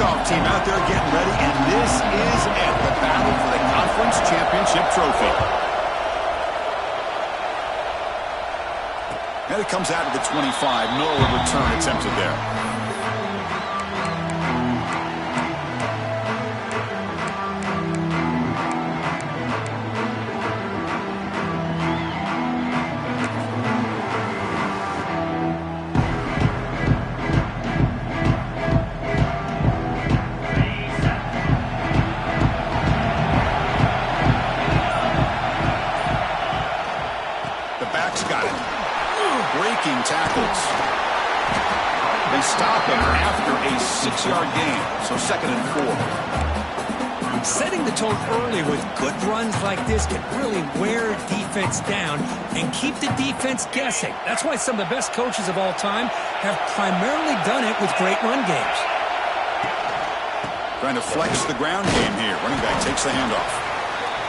kickoff team out there getting ready, and this is it, the battle for the conference championship trophy. And it comes out of the 25. No return attempted there. Breaking tackles. They stop him after a 6-yard gain, so 2nd and 4. Setting the tone early with good runs like this can really wear defense down and keep the defense guessing. That's why some of the best coaches of all time have primarily done it with great run games. Trying to flex the ground game here. Running back takes the handoff.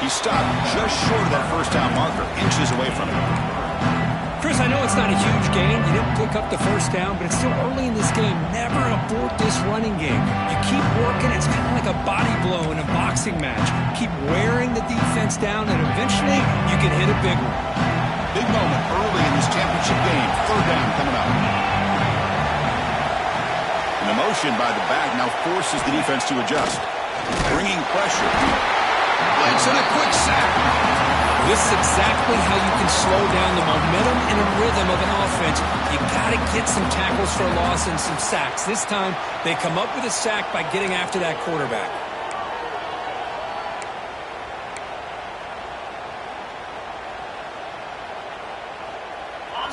He stopped just short of that first down marker, inches away from it. Chris, I know it's not a huge gain. You didn't pick up the first down, but it's still early in this game. Never abort this running game. You keep working. It's kind of like a body blow in a boxing match. Keep wearing the defense down, and eventually you can hit a big one. Big moment early in this championship game. 3rd down coming up. And the motion by the back now forces the defense to adjust. Bringing pressure. Blitz and a quick sack. This is exactly how you can slow down the momentum and a rhythm of an offense. You got to get some tackles for loss and some sacks. This time, they come up with a sack by getting after that quarterback.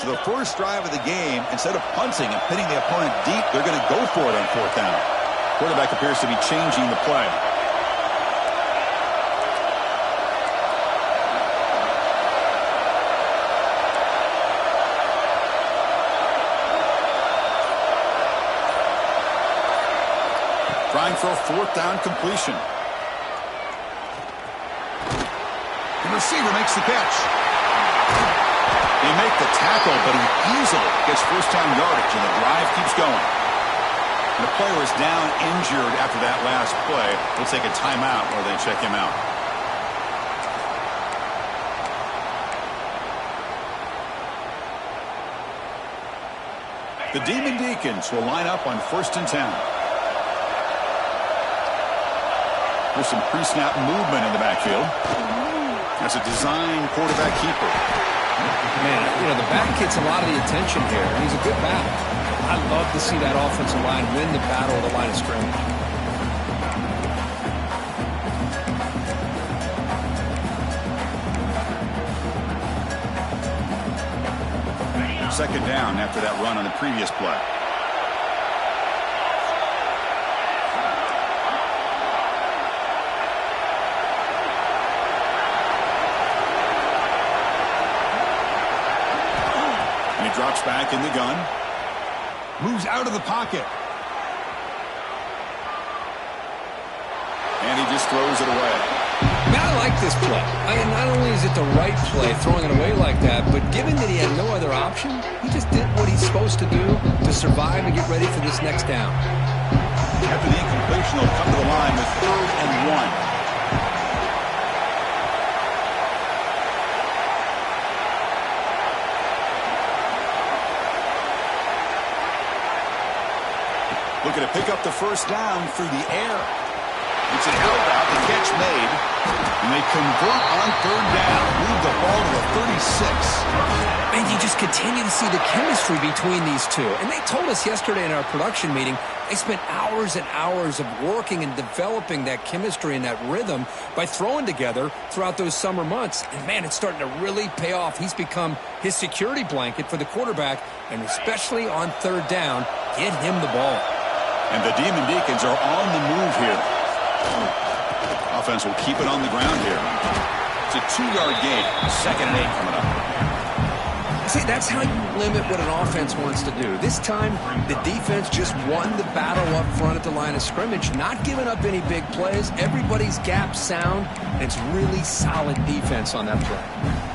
So the first drive of the game, instead of punting and pinning the opponent deep, they're going to go for it on 4th down. Quarterback appears to be changing the play. Trying for a 4th down completion. The receiver makes the catch. They make the tackle, but he easily gets first down yardage, and the drive keeps going. And the player is down injured after that last play. They'll take a timeout or they check him out. The Demon Deacons will line up on 1st and 10. There's some pre-snap movement in the backfield. That's a design quarterback keeper. Man, you know, the back gets a lot of the attention here. He's a good back. I love to see that offensive line win the battle of the line of scrimmage. 2nd down after that run on the previous play. Drops back in the gun. Moves out of the pocket. And he just throws it away. Man, I like this play. Not only is it the right play, throwing it away like that, but given that he had no other option, he just did what he's supposed to do to survive and get ready for this next down. After the incompletion, they'll come to the line with 3rd and 1. Looking to pick up the first down through the air. It's an out route, the catch made, and they convert on 3rd down. Move the ball to the 36. And you just continue to see the chemistry between these two. And they told us yesterday in our production meeting, they spent hours and hours of working and developing that chemistry and that rhythm by throwing together throughout those summer months. And man, it's starting to really pay off. He's become his security blanket for the quarterback, and especially on 3rd down, get him the ball. And the Demon Deacons are on the move here. Offense will keep it on the ground here. It's a 2-yard gain. 2nd and 8 coming up. See, that's how you limit what an offense wants to do. This time, the defense just won the battle up front at the line of scrimmage, not giving up any big plays. Everybody's gap sound, and it's really solid defense on that play.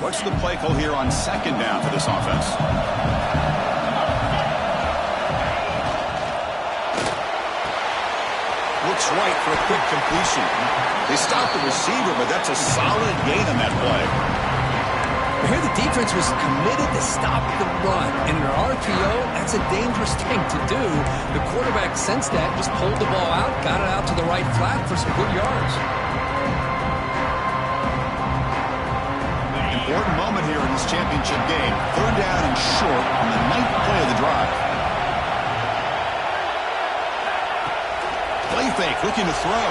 What's the play call here on second down for this offense? Looks right for a quick completion. They stopped the receiver, but that's a solid gain on that play. Here the defense was committed to stop the run. In an RPO, that's a dangerous thing to do. The quarterback sensed that, just pulled the ball out, got it out to the right flat for some good yards. Important moment here in this championship game. Third down and short on the 9th play of the drive. Play fake, looking to throw.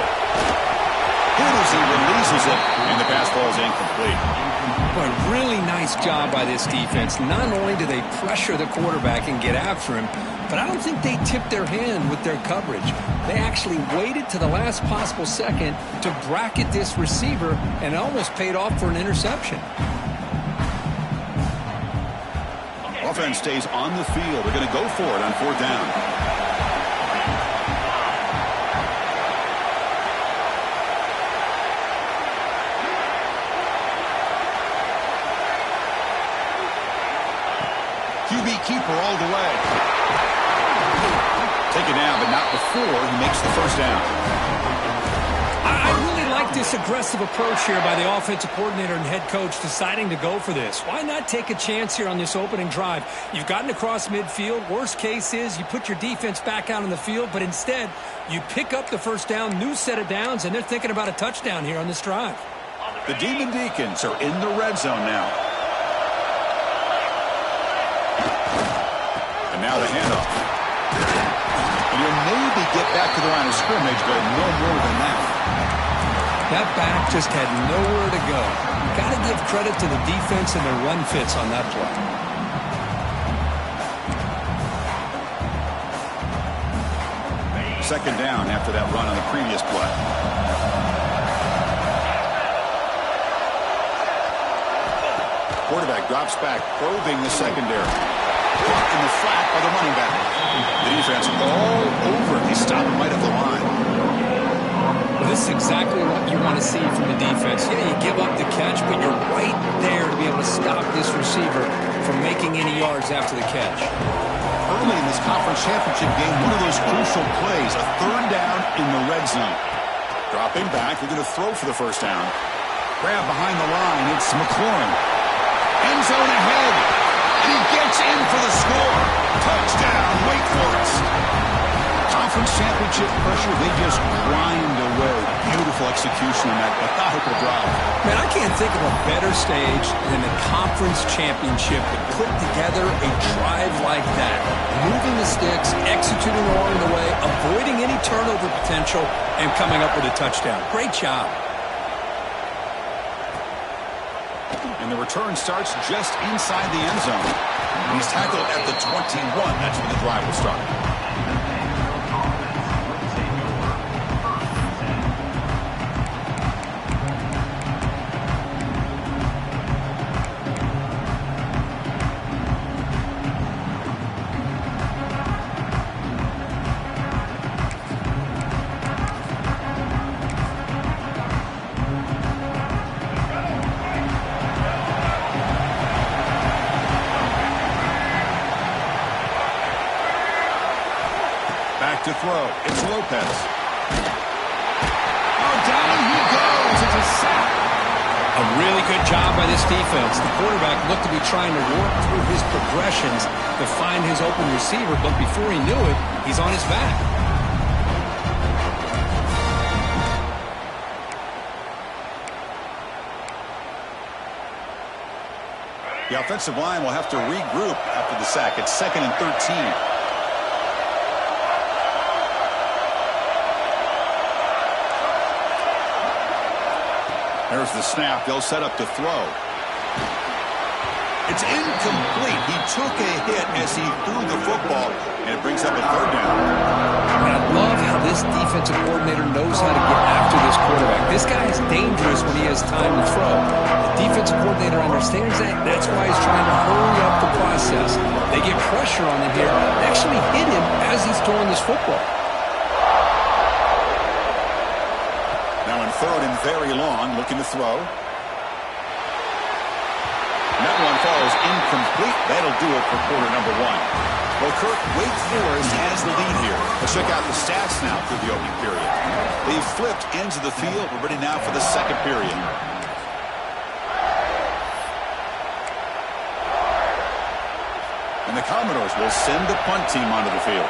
Here as he releases it, and the pass ball is incomplete. Boy, really nice job by this defense. Not only do they pressure the quarterback and get after him, but I don't think they tipped their hand with their coverage. They actually waited to the last possible second to bracket this receiver, and it almost paid off for an interception. Offense stays on the field. They're going to go for it on 4th down. QB keeper all the way. Take it down, but not before he makes the first down. I really like this aggressive approach here by the offensive coordinator and head coach deciding to go for this. Why not take a chance here on this opening drive? You've gotten across midfield. Worst case is you put your defense back out on the field, but instead you pick up the first down, new set of downs, and they're thinking about a touchdown here on this drive. The Demon Deacons are in the red zone now. And now the handoff. And he'll maybe get back to the line of scrimmage, but no more than that. That back just had nowhere to go. Got to give credit to the defense and their run fits on that play. Second down after that run on the previous play. Quarterback drops back, probing the secondary. Caught in the flat by the running back. The defense all over. He stopped right at the line. Well, this is exactly what you want to see from the defense. Yeah, you give up the catch, but you're right there to be able to stop this receiver from making any yards after the catch. Early in this conference championship game, one of those crucial plays, a third down in the red zone. Dropping back, they're going to throw for the first down. Grab behind the line, it's McLaurin. End zone ahead. He gets in for the score. Touchdown, Wake Forest. Conference championship pressure, they just grind away. Beautiful execution on that methodical drive. Man, I can't think of a better stage than the conference championship to put together a drive like that. Moving the sticks, executing along the way, avoiding any turnover potential, and coming up with a touchdown. Great job. And the return starts just inside the end zone. He's tackled at the 21. That's when the drive will start. To throw. It's Lopez. Oh, down he goes. It's a sack. A really good job by this defense. The quarterback looked to be trying to work through his progressions to find his open receiver, but before he knew it, he's on his back. The offensive line will have to regroup after the sack. It's 2nd and 13. There's the snap. They'll set up to throw. It's incomplete. He took a hit as he threw the football, and it brings up a third down. And I love how this defensive coordinator knows how to get after this quarterback. This guy is dangerous when he has time to throw. The defensive coordinator understands that. That's why he's trying to hurry up the process. They get pressure on him here. They actually hit him as he's throwing this football. Now in 3rd and very long, looking to throw. goes incomplete. That'll do it for quarter number one. Well, Kirk, Wake Forest has the lead here. Let's check out the stats now through the opening period. They've flipped ends of the field. We're ready now for the second period. And the Commodores will send the punt team onto the field.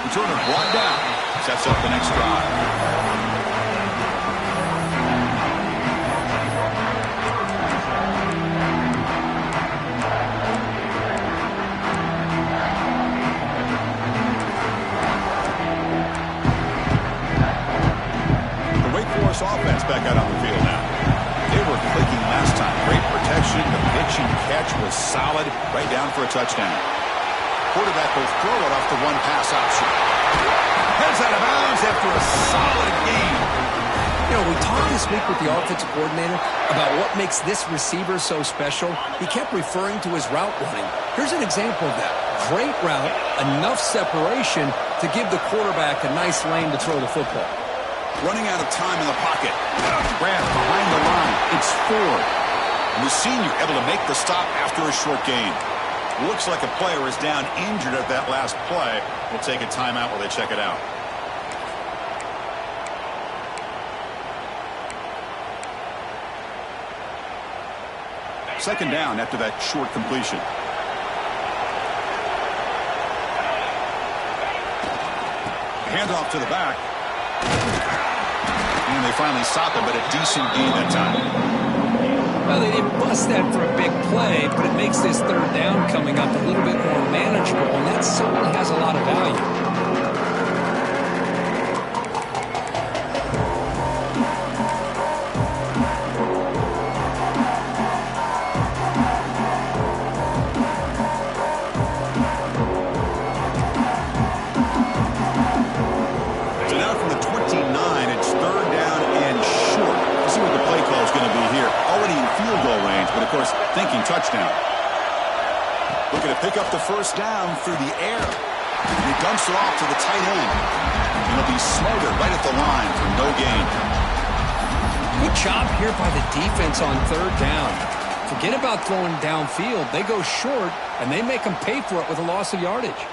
Returner brought down. Sets up the next drive. The Wake Forest offense back out on the field now. They were clicking last time. Great protection. The pitch and catch was solid. Right down for a touchdown. Quarterback will throw it off the one-pass option. Heads out of bounds after a solid game. You know, we talked this week with the offensive coordinator about what makes this receiver so special. He kept referring to his route running. Here's an example of that. Great route, enough separation to give the quarterback a nice lane to throw the football. Running out of time in the pocket. Grab behind the line. It's Ford. And the senior able to make the stop after a short gain. Looks like a player is down injured at that last play. We'll take a timeout while they check it out. Second down after that short completion. Handoff to the back. And they finally stop it, but a decent gain that time. Well, they didn't bust that for a big play, but it makes this third down coming up a little bit more manageable, and that certainly has a lot of value. So now from the 29, it's third down and short. Let's see what the play call is going to be here. Already in field goal range, but of course thinking touchdown. Looking to pick up the first down through the air. And he dumps it off to the tight end. And he'll be smothered right at the line for no gain. Good job here by the defense on third down. Forget about throwing downfield. They go short, and they make them pay for it with a loss of yardage.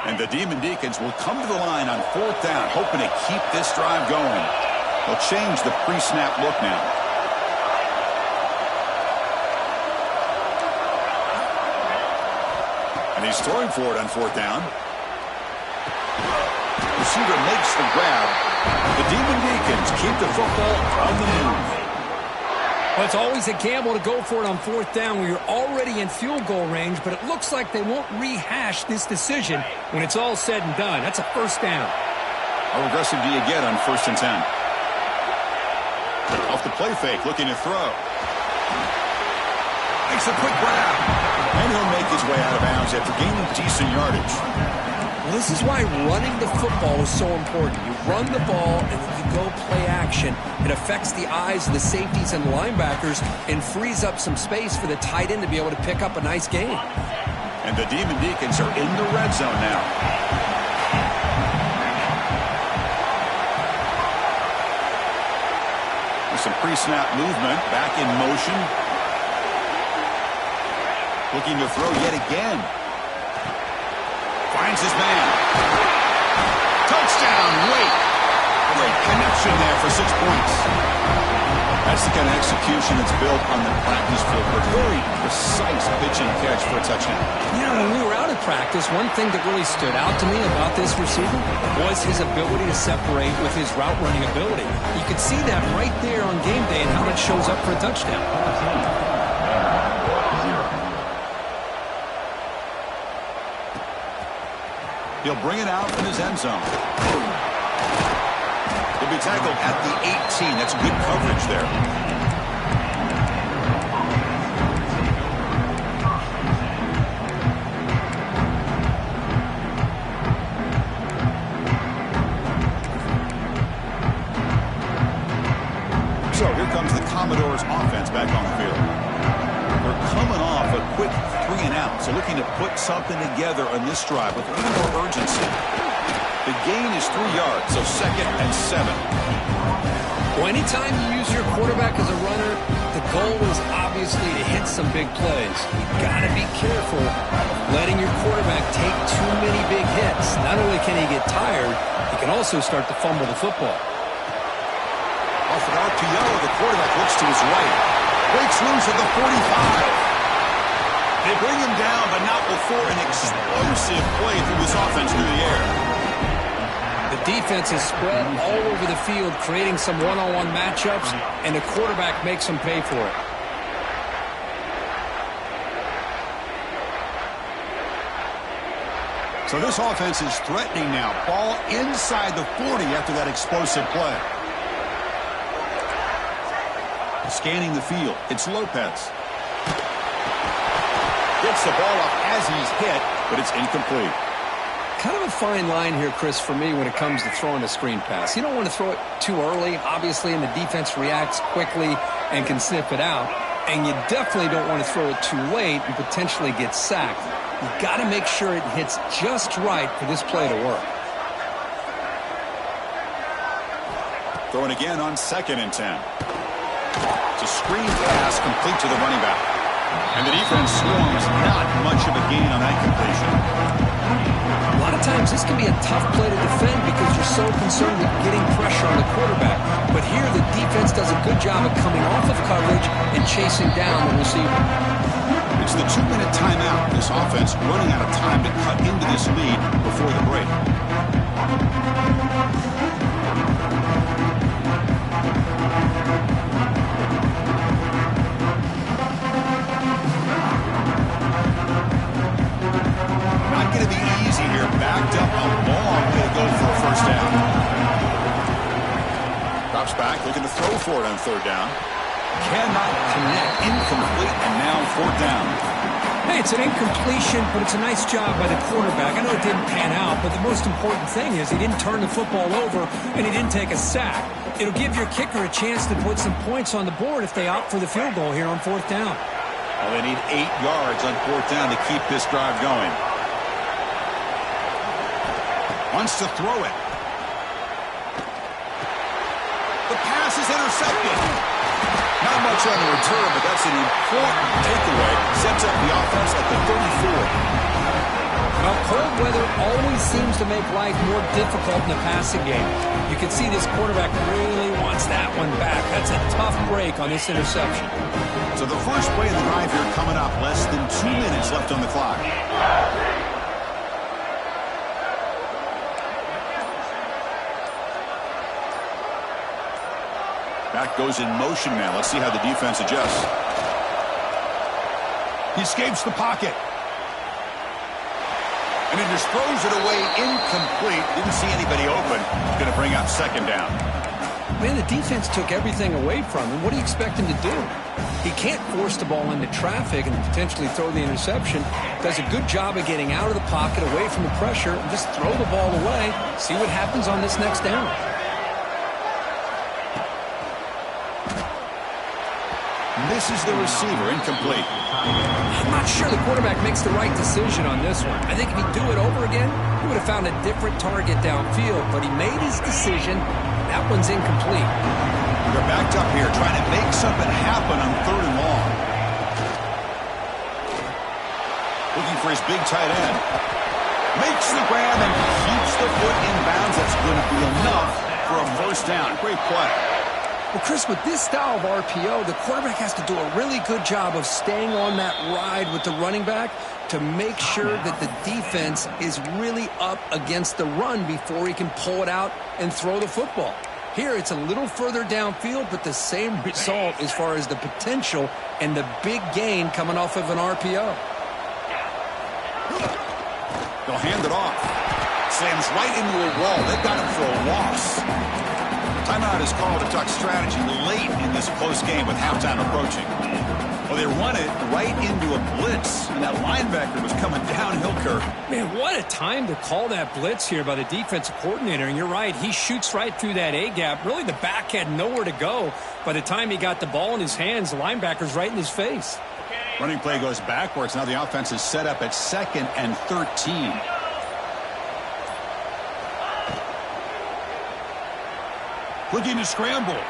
And the Demon Deacons will come to the line on fourth down, hoping to keep this drive going. They'll change the pre-snap look now. And he's throwing for it on fourth down. Receiver makes the grab. The Demon Deacons keep the football on the move. Well, it's always a gamble to go for it on fourth down when you're already in field goal range, but it looks like they won't rehash this decision when it's all said and done. That's a first down. How aggressive do you get on 1st and 10? Off the play fake, looking to throw. Makes a quick grab. And he'll make his way out of bounds after gaining decent yardage. Well, this is why running the football is so important. You run the ball, and then you go play action. It affects the eyes of the safeties and linebackers and frees up some space for the tight end to be able to pick up a nice gain. And the Demon Deacons are in the red zone now. With some pre-snap movement, back in motion. Looking to throw yet again. Finds his man. Touchdown, Wake. Great connection there for 6 points. That's the kind of execution that's built on the practice field. A very precise pitch and catch for a touchdown. You know, when we were out at practice, one thing that really stood out to me about this receiver was his ability to separate with his route running ability. You could see that right there on game day and how that shows up for a touchdown. He'll bring it out from his end zone. He'll be tackled at the 18. That's good coverage there. Commodores offense back on the field. They're coming off a quick 3 and out, so looking to put something together on this drive with a little more urgency. The gain is 3 yards, so 2nd and 7. Well, anytime you use your quarterback as a runner, the goal is obviously to hit some big plays. You've got to be careful letting your quarterback take too many big hits. Not only can he get tired, he can also start to fumble the football. Off an RPO, the quarterback looks to his right. Breaks loose at the 45. They bring him down, but not before an explosive play through this offense through the air. The defense is spread all over the field, creating some one-on-one matchups, and the quarterback makes them pay for it. So this offense is threatening now. Ball inside the 40 after that explosive play. Scanning the field, it's Lopez. Gets the ball up as he's hit, but it's incomplete. Kind of a fine line here, Chris, for me when it comes to throwing a screen pass. You don't want to throw it too early, obviously, and the defense reacts quickly and can sniff it out. And you definitely don't want to throw it too late and potentially get sacked. You've got to make sure it hits just right for this play to work. Throwing again on 2nd and 10. It's a screen pass complete to the running back. And the defense swarms, not much of a gain on that completion. A lot of times this can be a tough play to defend because you're so concerned with getting pressure on the quarterback. But here the defense does a good job of coming off of coverage and chasing down the receiver. It's the 2-minute timeout. This offense running out of time to cut into this lead before the break. Not going to be easy here. Backed up a long way to go for a first down. Drops back, looking to throw for it on 3rd down. Cannot connect, incomplete, and now 4th down. Hey, it's an incompletion, but it's a nice job by the quarterback. I know it didn't pan out, but the most important thing is he didn't turn the football over and he didn't take a sack. It'll give your kicker a chance to put some points on the board if they opt for the field goal here on 4th down. Well, they need 8 yards on 4th down to keep this drive going. Wants to throw it. The pass is intercepted. Not much on the return, but that's an important takeaway. Sets up the offense at the 34. Well, cold weather always seems to make life more difficult in the passing game. You can see this quarterback really wants that one back. That's a tough break on this interception. So the first play of the drive here coming up. Less than 2 minutes left on the clock. Back goes in motion now. Let's see how the defense adjusts. He escapes the pocket. And he just throws it away incomplete. Didn't see anybody open. Going to bring up 2nd down. Man, the defense took everything away from him. What do you expect him to do? He can't force the ball into traffic and potentially throw the interception. Does a good job of getting out of the pocket, away from the pressure, and just throw the ball away. See what happens on this next down. Misses the receiver, incomplete. I'm not sure the quarterback makes the right decision on this one. I think if he'd do it over again, he would have found a different target downfield, but he made his decision. That one's incomplete. They're backed up here, trying to make something happen on 3rd and long. Looking for his big tight end. Makes the grab and keeps the foot in bounds. That's going to be enough for a first down. Great play. Well, Chris, with this style of RPO, the quarterback has to do a really good job of staying on that ride with the running back to make sure that the defense is really up against the run before he can pull it out and throw the football. Here, it's a little further downfield, but the same result as far as the potential and the big gain coming off of an RPO. They'll hand it off. Slams right into a wall. They've got him for a loss. Timeout is called to talk strategy late in this close game with halftime approaching. Well, they run it right into a blitz, and that linebacker was coming downhill, Kirk. Man, what a time to call that blitz here by the defensive coordinator. And you're right, he shoots right through that A-gap. Really, the back had nowhere to go. By the time he got the ball in his hands, the linebacker's right in his face. Running play goes backwards. Now the offense is set up at 2nd and 13. Looking to scramble.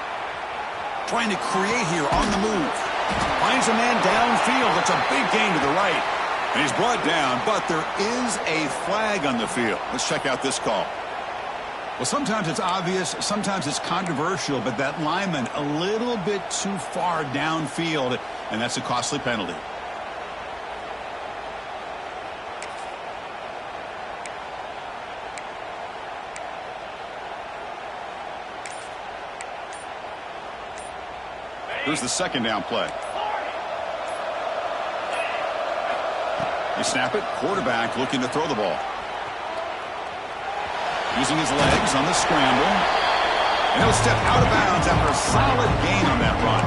Trying to create here on the move. Finds a man downfield. It's a big gain to the right. And he's brought down, but there is a flag on the field. Let's check out this call. Well, sometimes it's obvious, sometimes it's controversial, but that lineman a little bit too far downfield, and that's a costly penalty. Here's the 2nd down play. They snap it. Quarterback looking to throw the ball. Using his legs on the scramble. And he'll step out of bounds after a solid gain on that run.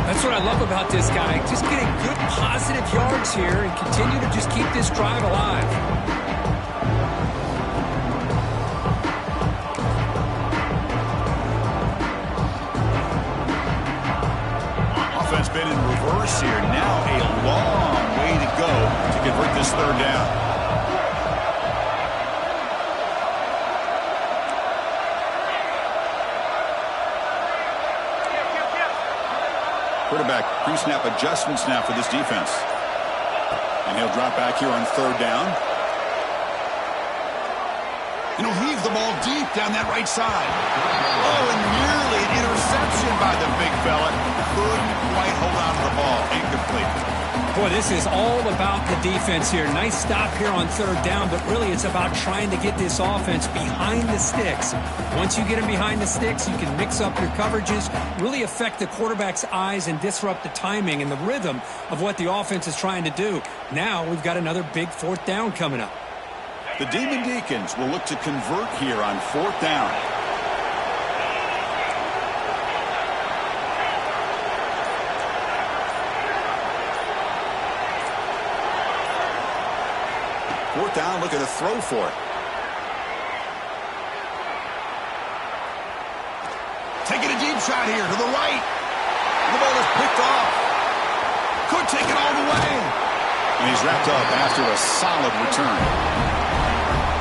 That's what I love about this guy. Just getting good positive yards here and continue to just keep this drive alive. Offense been in reverse here. Now a long way to go to convert this 3rd down. Quarterback pre-snap adjustments now for this defense. And he'll drop back here on 3rd down. And he'll heave the ball deep down that right side. Oh, and nearly an interception by the big fella. Couldn't quite hold on to the ball. Incomplete. Boy, this is all about the defense here. Nice stop here on 3rd down, but really it's about trying to get this offense behind the sticks. Once you get them behind the sticks, you can mix up your coverages, really affect the quarterback's eyes and disrupt the timing and the rhythm of what the offense is trying to do. Now we've got another big 4th down coming up. The Demon Deacons will look to convert here on 4th down. Fourth down, looking to throw for it. Taking a deep shot here to the right. The ball is picked off. Could take it all the way. And he's wrapped up after a solid return.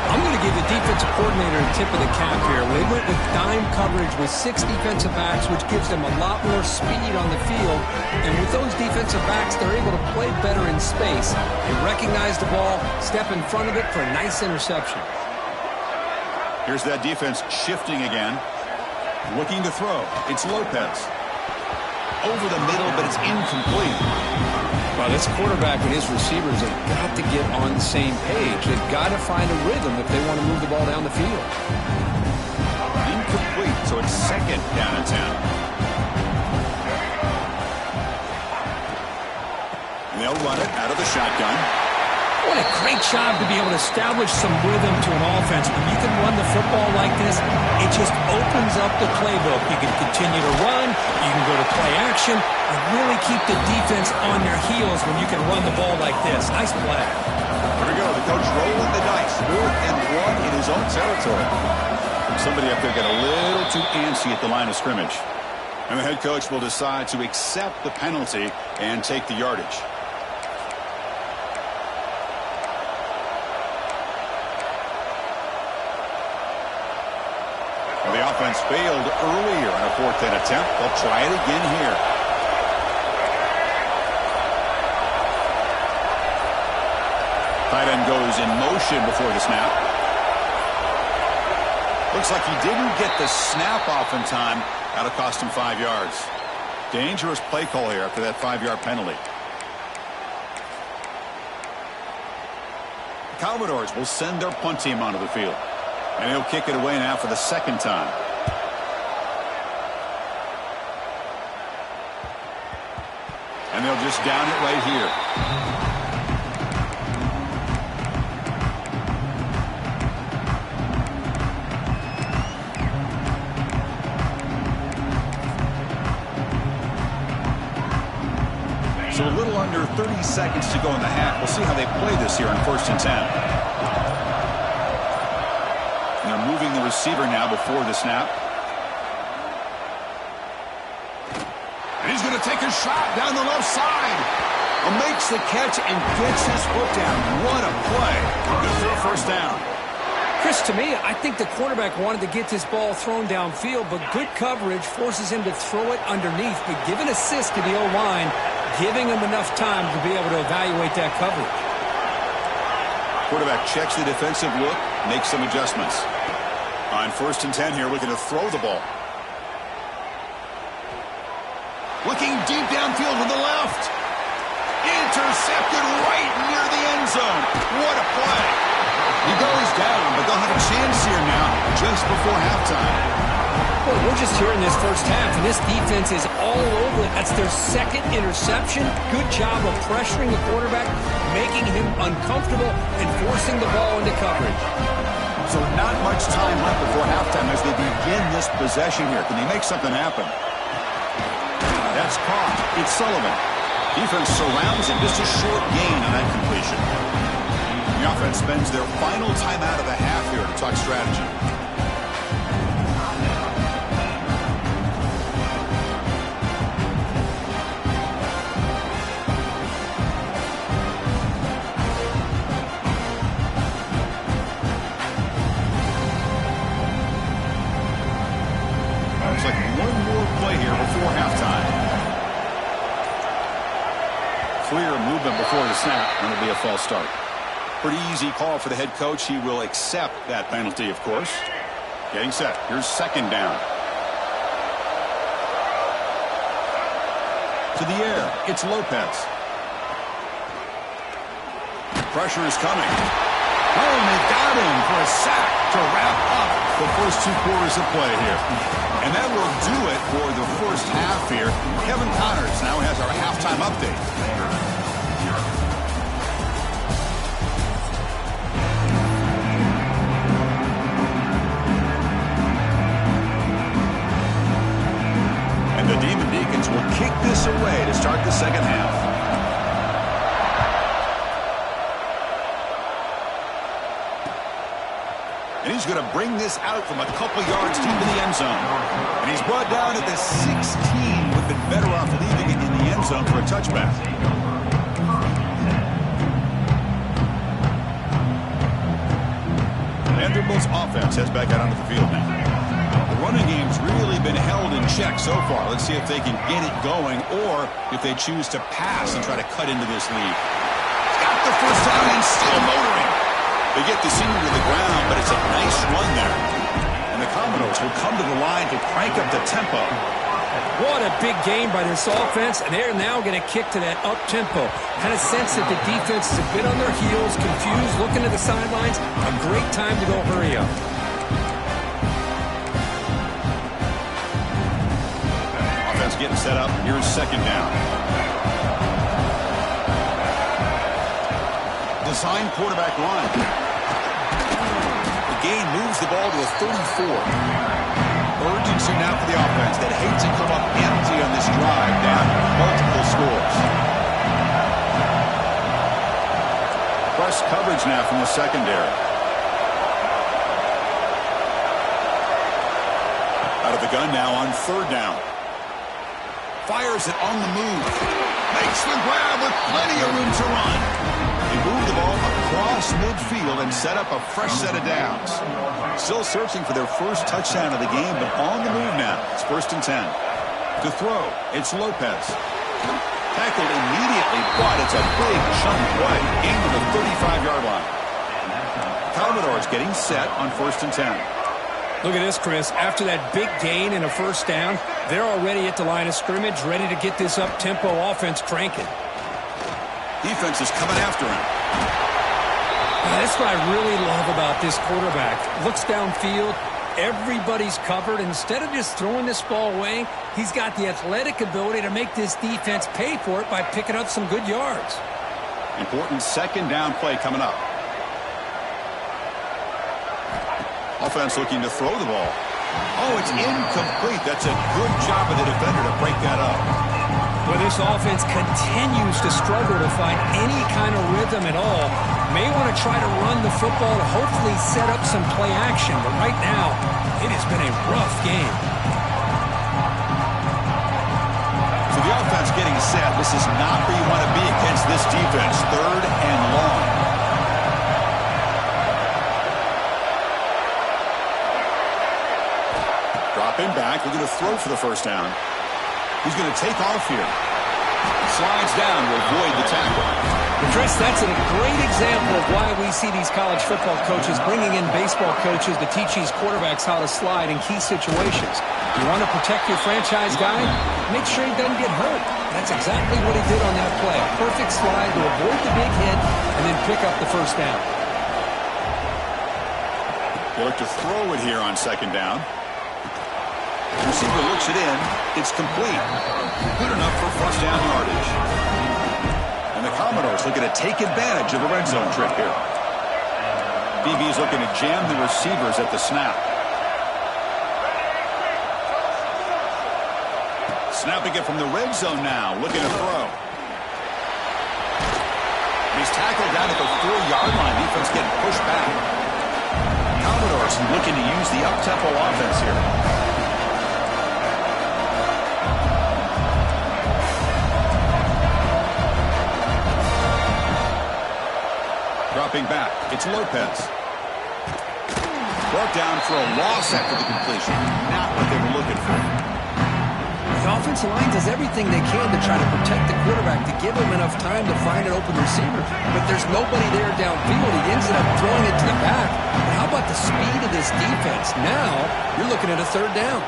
I'm going to give the defensive coordinator a tip of the cap here. They went with dime coverage with 6 defensive backs, which gives them a lot more speed on the field. And with those defensive backs, they're able to play better in space. They recognize the ball, step in front of it for a nice interception. Here's that defense shifting again. Looking to throw. It's Lopez. Over the middle, but it's incomplete. Well, this quarterback and his receivers have got to get on the same page. They've got to find a rhythm if they want to move the ball down the field. Incomplete, so it's 2nd down and 10. And they'll run it out of the shotgun. What a great job to be able to establish some rhythm to an offense. When you can run the football like this, it just opens up the playbook. You can continue to run, you can go to play action, and really keep the defense on their heels when you can run the ball like this. Nice play. Here we go, the coach rolling the dice. 4th and 1 in his own territory. Somebody up there got a little too antsy at the line of scrimmage. And the head coach will decide to accept the penalty and take the yardage. The offense failed earlier on a 4th and attempt. They'll try it again here. Tight end goes in motion before the snap. Looks like he didn't get the snap off in time. That'll cost him 5 yards. Dangerous play call here after that 5-yard penalty. The Commodores will send their punt team onto the field. And he'll kick it away now for the 2nd time. And they'll just down it right here. So a little under 30 seconds to go in the half. We'll see how they play this here on 1st and 10. And they're moving the receiver now before the snap. And he's going to take a shot down the left side. Makes the catch and gets his foot down. What a play. Good for a first down. Chris, to me, I think the quarterback wanted to get this ball thrown downfield, but good coverage forces him to throw it underneath. But give an assist to the O-line, giving him enough time to be able to evaluate that coverage. Quarterback checks the defensive look, makes some adjustments. On 1st and 10 here, looking to throw the ball. Looking deep downfield to the left. Intercepted right near the end zone. What a play. He goes down, but they'll have a chance here now just before halftime. Well, we're just here in this first half, and this defense is all over it. That's their second interception. Good job of pressuring the quarterback, making him uncomfortable, and forcing the ball into coverage. So not much time left before halftime as they begin this possession here. Can they make something happen? That's caught. It's Sullivan. Defense surrounds him. Just a short gain on that completion. The offense spends their final timeout of the half here to talk strategy. Looks like one more play here before halftime. Clear movement before the snap, and it'll be a false start. Pretty easy call for the head coach. He will accept that penalty, of course. Getting set. Here's 2nd down. To the air. It's Lopez. Pressure is coming. Oh, and they got him for a sack to wrap up the first 2 quarters of play here. And that will do it for the first half here. Kevin Connors now has our halftime update. And the Demon Deacons will kick this away to start the second half. And he's going to bring this out from a couple yards deep in the end zone. And he's brought down at the 16. Would have been better off leaving it in the end zone for a touchback. Vanderbilt's offense heads back out onto the field now. The running game's really been held in check so far. Let's see if they can get it going or if they choose to pass and try to cut into this lead. Got the first down and still motoring. They get the senior to the ground, but it's a nice run there. And the Commodores will come to the line to crank up the tempo. What a big game by this offense, and they're now going to kick to that up-tempo. Kind of sense that the defense is a bit on their heels, confused, looking to the sidelines. A great time to go hurry up. Offense getting set up. Here's 2nd down. Design quarterback run. The gain moves the ball to a 34. Urgency now for the offense that hates to come up empty on this drive, down multiple scores. Press coverage now from the secondary. Out of the gun now on 3rd down. Fires it on the move. Makes the grab with plenty of room to run. They move the ball across midfield and set up a fresh set of downs. Still searching for their first touchdown of the game, but on the move now. It's 1st and 10. To throw, it's Lopez. Tackled immediately, but it's a big chunk play into the 35-yard line. Commodores getting set on 1st and 10. Look at this, Chris. After that big gain and a first down, they're already at the line of scrimmage, ready to get this up-tempo offense cranking. Defense is coming after him. That's what I really love about this quarterback. Looks downfield. Everybody's covered. Instead of just throwing this ball away, he's got the athletic ability to make this defense pay for it by picking up some good yards. Important 2nd down play coming up. Offense looking to throw the ball. Oh, it's incomplete. That's a good job of the defender to break that up. Well, this offense continues to struggle to find any kind of rhythm at all. May want to try to run the football to hopefully set up some play action, but right now, it has been a rough game. So the offense getting set. This is not where you want to be against this defense. 3rd and long. Dropping back, looking to throw for the first down. He's going to take off here. Slides down to avoid the tackle. Well, Chris, that's a great example of why we see these college football coaches bringing in baseball coaches to teach these quarterbacks how to slide in key situations. You want to protect your franchise guy? Make sure he doesn't get hurt. That's exactly what he did on that play. A perfect slide to avoid the big hit and then pick up the first down. They look to throw it here on 2nd down. The receiver looks it in. It's complete. Good enough for first down yardage. And the Commodores looking to take advantage of a red zone trip here. BB's looking to jam the receivers at the snap. Snapping it from the red zone now. Looking to throw. He's tackled down at the 4-yard line. Defense getting pushed back. Commodores looking to use the up-tempo offense here. Dropping back, it's Lopez. Brought down for a loss after the completion. Not what they were looking for. The offensive line does everything they can to try to protect the quarterback, to give him enough time to find an open receiver. But there's nobody there downfield. He ends up throwing it to the back. But how about the speed of this defense? Now, you're looking at a 3rd down.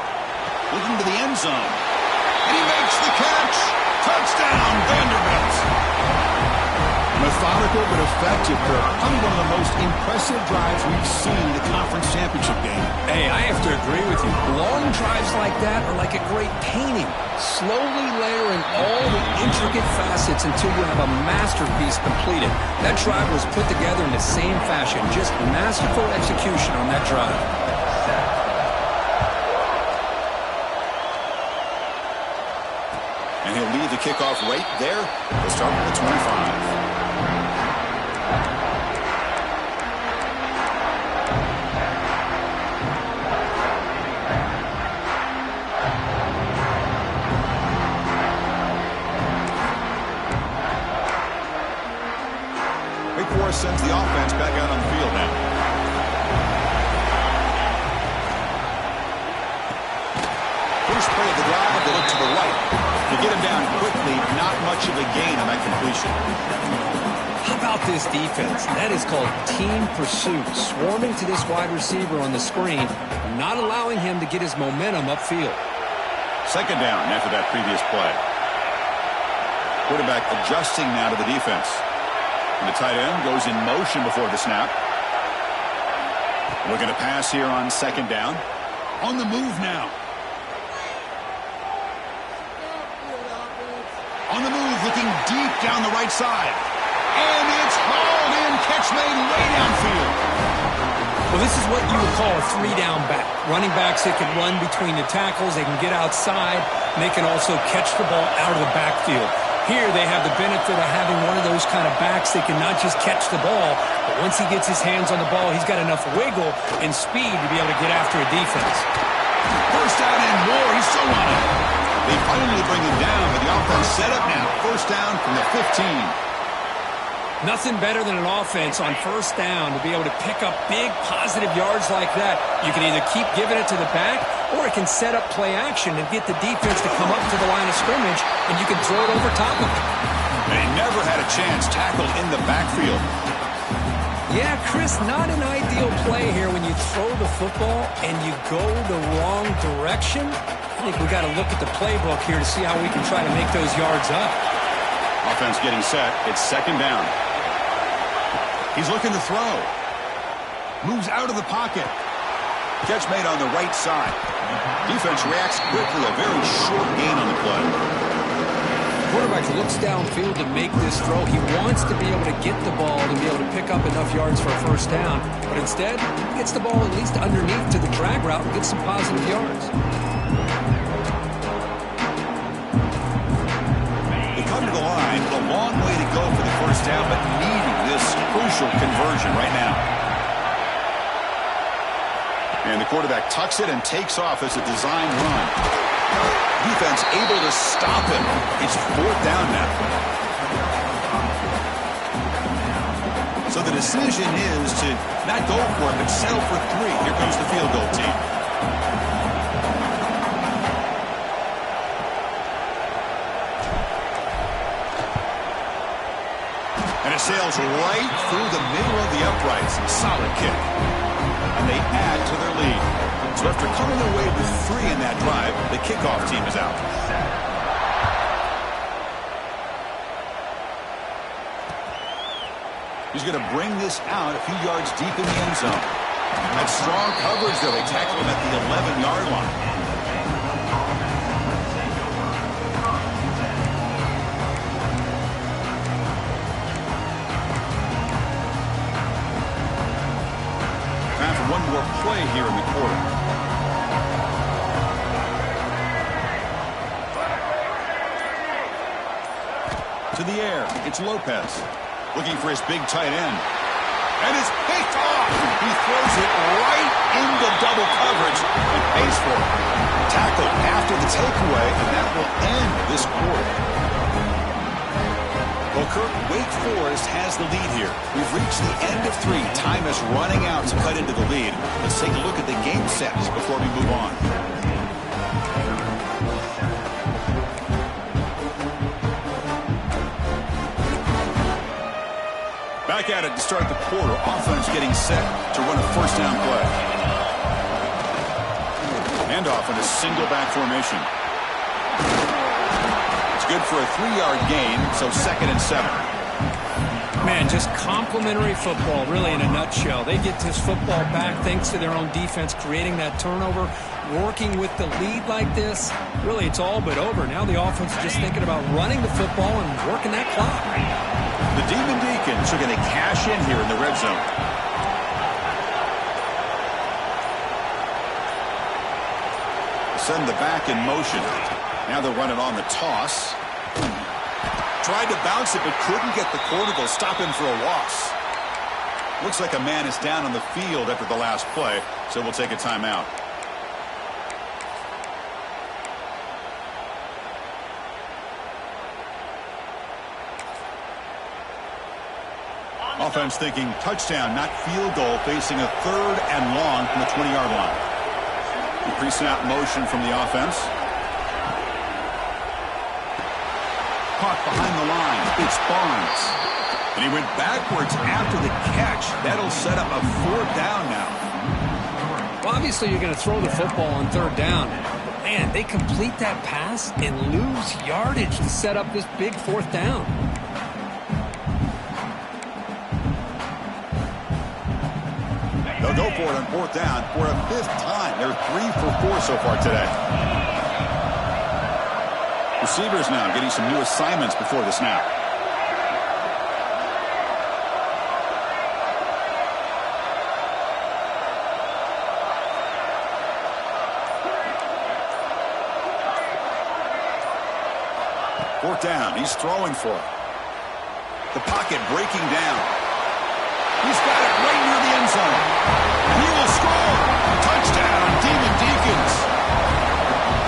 Looking to the end zone. And he makes the catch. Touchdown, Vanderbilt. Methodical but effective, Kirk. Probably one of the most impressive drives we've seen in the conference championship game. Hey, I have to agree with you. Long drives like that are like a great painting. Slowly layering all the intricate facets until you have a masterpiece completed. That drive was put together in the same fashion. Just masterful execution on that drive. And he'll leave the kickoff right there. We'll start with the 25. Sends the offense back out on the field now. First play of the drive, they look to the right. To get him down quickly, not much of a gain on that completion. How about this defense? That is called team pursuit. Swarming to this wide receiver on the screen, not allowing him to get his momentum upfield. 2nd down after that previous play. Quarterback adjusting now to the defense. And the tight end goes in motion before the snap. Looking to pass here on 2nd down. On the move now. On the move, looking deep down the right side. And it's hauled in. Catch made way downfield. Well, this is what you would call a 3-down back. Running backs that can run between the tackles. They can get outside. And they can also catch the ball out of the backfield. Here they have the benefit of having one of those kind of backs that can not just catch the ball, but once he gets his hands on the ball, he's got enough wiggle and speed to be able to get after a defense. First down and more. He's still on it. They finally bring him down, but the offense set up now. First down from the 15. Nothing better than an offense on first down to be able to pick up big positive yards like that. You can either keep giving it to the back, or it can set up play action and get the defense to come up to the line of scrimmage, and you can throw it over top of it. They never had a chance tackled in the backfield. Yeah, Chris, not an ideal play here when you throw the football and you go the wrong direction. I think we got to look at the playbook here to see how we can try to make those yards up. Offense getting set. It's 2nd down. He's looking to throw. Moves out of the pocket. Catch made on the right side. Defense reacts quickly. A very short gain on the play. Quarterback looks downfield to make this throw. He wants to be able to get the ball to be able to pick up enough yards for a first down. But instead, he gets the ball at least underneath to the drag route and gets some positive yards. line. A long way to go for the first down, but needing this crucial conversion right now. And the quarterback tucks it and takes off as a design run. Defense able to stop him. It's fourth down now. So the decision is to not go for it, but settle for 3. Here comes the field goal team. And it sails right through the middle of the uprights. Solid kick. And they add to their lead. So after coming away with 3 in that drive, the kickoff team is out. He's going to bring this out a few yards deep in the end zone. That's strong coverage, though. They tackle him at the 11-yard line. Time for one more play here in the quarter. To the air, it's Lopez. Looking for his big tight end. And it's picked off. He throws it right into double coverage and pays for it. Tackled after the takeaway, and that will end this quarter. Well, Kirk, Wake Forest has the lead here. We've reached the end of 3. Time is running out to cut into the lead. Let's take a look at the game sets before we move on. Back at it to start the quarter. Offense getting set to run a first down play. Handoff in a single back formation. It's good for a 3-yard gain, so 2nd and 7. Man, just complimentary football, really, in a nutshell. They get this football back thanks to their own defense, creating that turnover, working with the lead like this. Really, it's all but over. Now the offense is just thinking about running the football and working that clock. The Demon Deacons are going to cash in here in the red zone. Send the back in motion. Now they'll run it on the toss. Tried to bounce it, but couldn't get the corner to stop him for a loss. Looks like a man is down on the field after the last play, so we'll take a timeout. Offense thinking touchdown, not field goal, facing a 3rd and long from the 20-yard line. The pre-snap motion from the offense. Caught behind the line. It's Barnes. And he went backwards after the catch. That'll set up a 4th down now. Well, obviously you're going to throw the football on 3rd down. But man, they complete that pass and lose yardage to set up this big 4th down. They'll go for it on 4th down for a 5th time. They're 3 for 4 so far today. Receivers now getting some new assignments before the snap. Fourth down. He's throwing for it. The pocket breaking down. He's got it right near the end zone. He will score. Touchdown, Demon Deacons.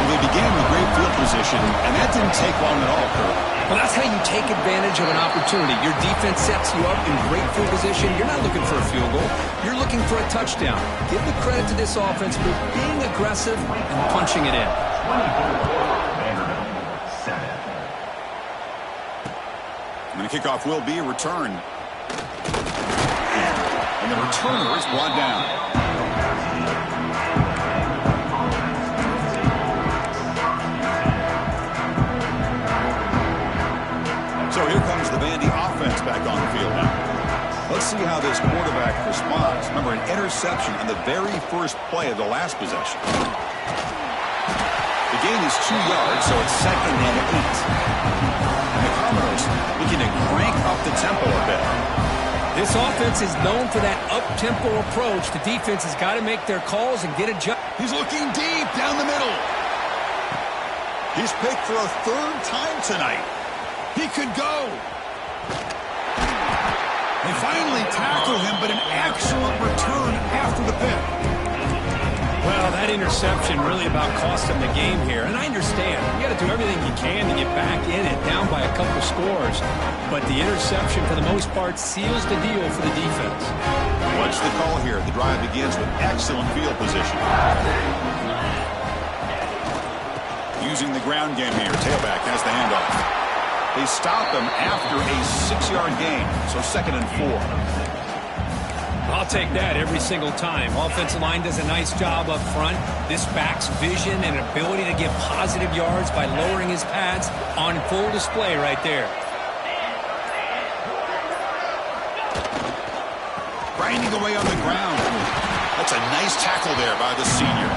Well, they began with great field position, and that didn't take long at all, Kurt. Well, that's how you take advantage of an opportunity. Your defense sets you up in great field position. You're not looking for a field goal. You're looking for a touchdown. Give the credit to this offense for being aggressive and punching it in. And the kickoff will be a return. And the returner is brought down. So here comes the Vandy offense back on the field now. Let's see how this quarterback responds. Remember, an interception on the very first play of the last possession. The gain is 2 yards, so it's 2nd and 8. And the Commodores looking to crank up the tempo a bit. This offense is known for that up-tempo approach. The defense has got to make their calls and get a jump. He's looking deep down the middle. He's picked for a 3rd time tonight. He could go. They finally tackle him, but an excellent return after the pick. Well, that interception really about cost him the game here. And I understand. You got to do everything you can to get back in it, down by a couple scores. But the interception, for the most part, seals the deal for the defense. What's the call here? The drive begins with excellent field position. Using the ground game here. Tailback has the handoff. They stop him after a 6-yard gain, so 2nd and 4. I'll take that every single time. Offensive line does a nice job up front. This back's vision and ability to get positive yards by lowering his pads on full display right there. Grinding away on the ground. That's a nice tackle there by the senior.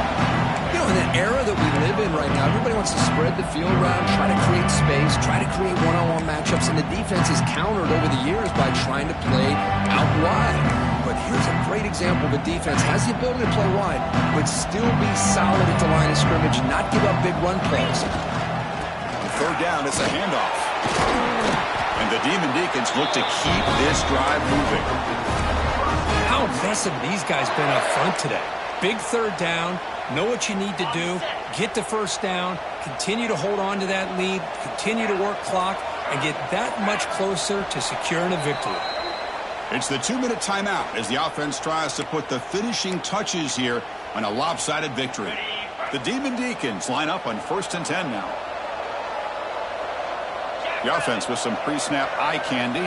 You know, in the era that we live in right now, everybody wants to spread the field around, try to create space, try to create one-on-one matchups, and the defense is countered over the years by trying to play out wide. But here's a great example of a defense has the ability to play wide, but still be solid at the line of scrimmage, not give up big run plays. On 3rd down, it's a handoff. And the Demon Deacons look to keep this drive moving. How impressive these guys been up front today. Big 3rd down. Know what you need to do, get the 1st down, continue to hold on to that lead, continue to work clock, and get that much closer to securing a victory. It's the 2-minute timeout as the offense tries to put the finishing touches here on a lopsided victory. The Demon Deacons line up on 1st and 10 now. The offense with some pre-snap eye candy.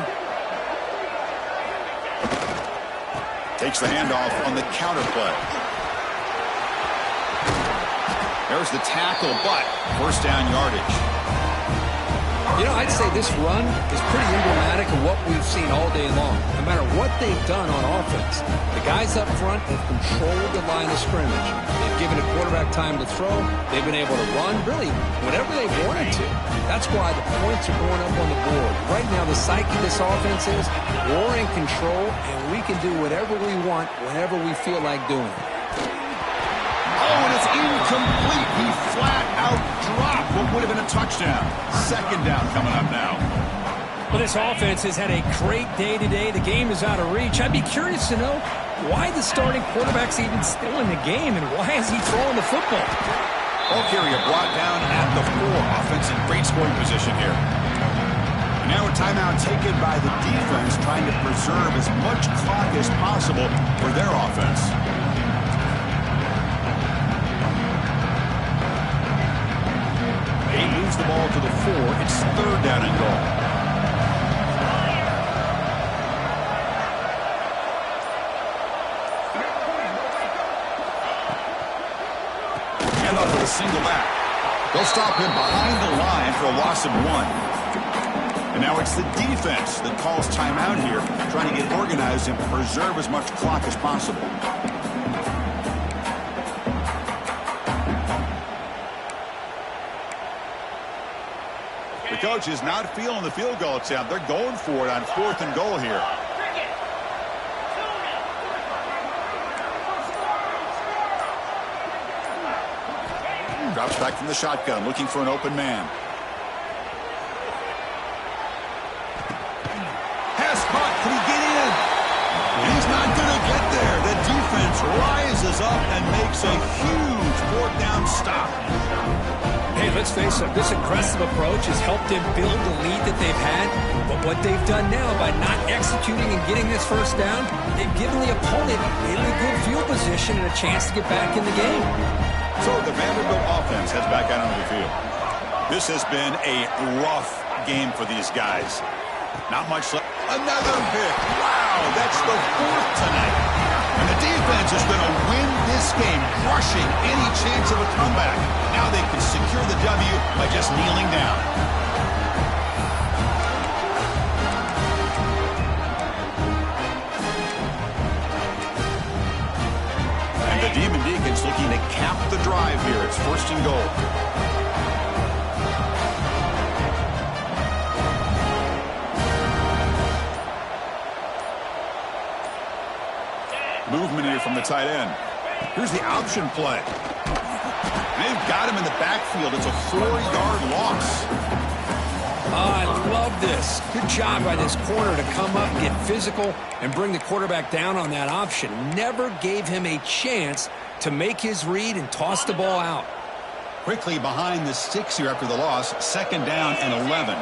Takes the handoff on the counter play. There's the tackle, but 1st down yardage. You know, I'd say this run is pretty emblematic of what we've seen all day long. No matter what they've done on offense, the guys up front have controlled the line of scrimmage. They've given a quarterback time to throw. They've been able to run, really, whatever they wanted to. That's why the points are going up on the board. Right now, the psyche of this offense is we're in control, and we can do whatever we want whenever we feel like doing it. Oh, and it's incomplete. He flat out dropped what would have been a touchdown. 2nd down coming up now. Well, this offense has had a great day today. The game is out of reach. I'd be curious to know why the starting quarterback's even still in the game, and why is he throwing the football? Ball carrier brought down at the 4. Offense in great scoring position here. And now a timeout taken by the defense, trying to preserve as much clock as possible for their offense. He moves the ball to the 4. It's 3rd down and goal. And off with a single back. They'll stop him behind the line for a loss of 1. And now it's the defense that calls timeout here, trying to get organized and preserve as much clock as possible. The coach is not feeling the field goal attempt. They're going for it on 4th and goal here. Drops back from the shotgun, looking for an open man. Pass caught. Can he get in? He's not going to get there. The defense rises up and makes a huge 4th down stop. Hey, let's face it, this aggressive approach has helped them build the lead that they've had. But what they've done now by not executing and getting this 1st down, they've given the opponent a really good field position and a chance to get back in the game. So the Vanderbilt offense heads back out onto the field. This has been a rough game for these guys. Not much left. Another pick. Wow, that's the 4th tonight. And the defense is going to win this game, crushing any chance of a comeback. Now they can secure the W by just kneeling down. And the Demon Deacons looking to cap the drive here. It's 1st and goal. Movement here from the tight end. Here's the option play. They've got him in the backfield. It's a 4-yard loss. I love this. Good job by this corner to come up, get physical, and bring the quarterback down on that option. Never gave him a chance to make his read and toss the ball out. Quickly behind the sticks here after the loss. 2nd down and 11.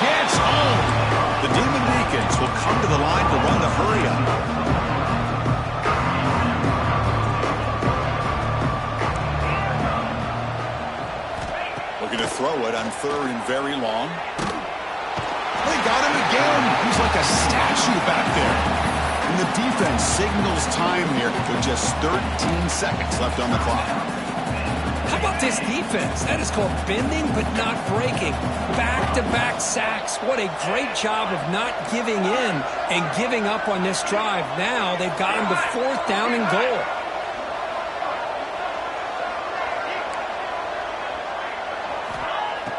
Gets home. The Demon Deacons will come to the line to run the hurry up. Looking to throw it on 3rd and very long. They got him again. He's like a statue back there. And the defense signals time here with just 13 seconds left on the clock. How about this defense? That is called bending but not breaking. Back-to-back sacks. What a great job of not giving in and giving up on this drive. Now they've got him to 4th down and goal.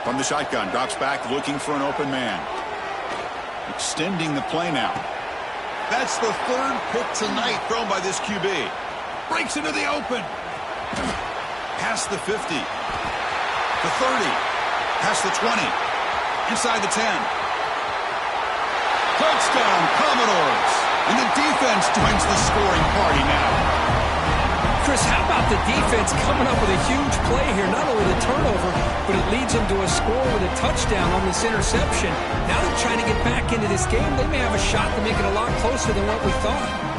From the shotgun, drops back looking for an open man. Extending the play now. That's the 3rd pick tonight thrown by this QB. Breaks into the open. Past the 50. The 30. Past the 20. Inside the 10. Touchdown, Commodores. And the defense joins the scoring party now. Chris, how about the defense coming up with a huge play here? Not only the turnover, but it leads them to a score with a touchdown on this interception. Now they're trying to get back into this game. They may have a shot to make it a lot closer than what we thought.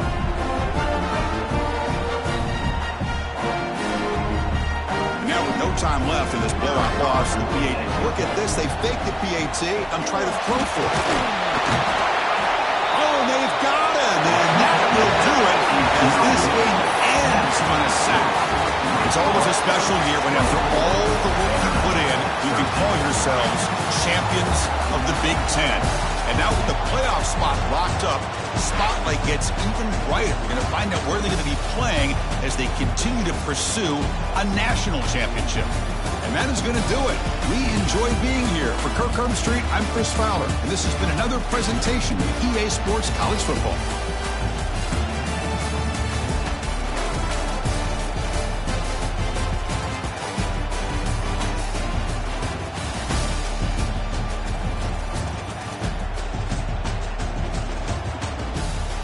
No time left in this blowout loss in the PAT. Look at this. They faked the PAT and try to throw for it. Oh, they've got him. And that will do it as this game ends on a sack. It's always a special year when after all the work you put in, you can call yourselves champions of the Big Ten. And now with the playoff spot locked up, the spotlight gets even brighter. We're going to find out where they're going to be playing as they continue to pursue a national championship. And that is going to do it. We enjoy being here. For Kirk Street, I'm Chris Fowler. And this has been another presentation of EA Sports College Football.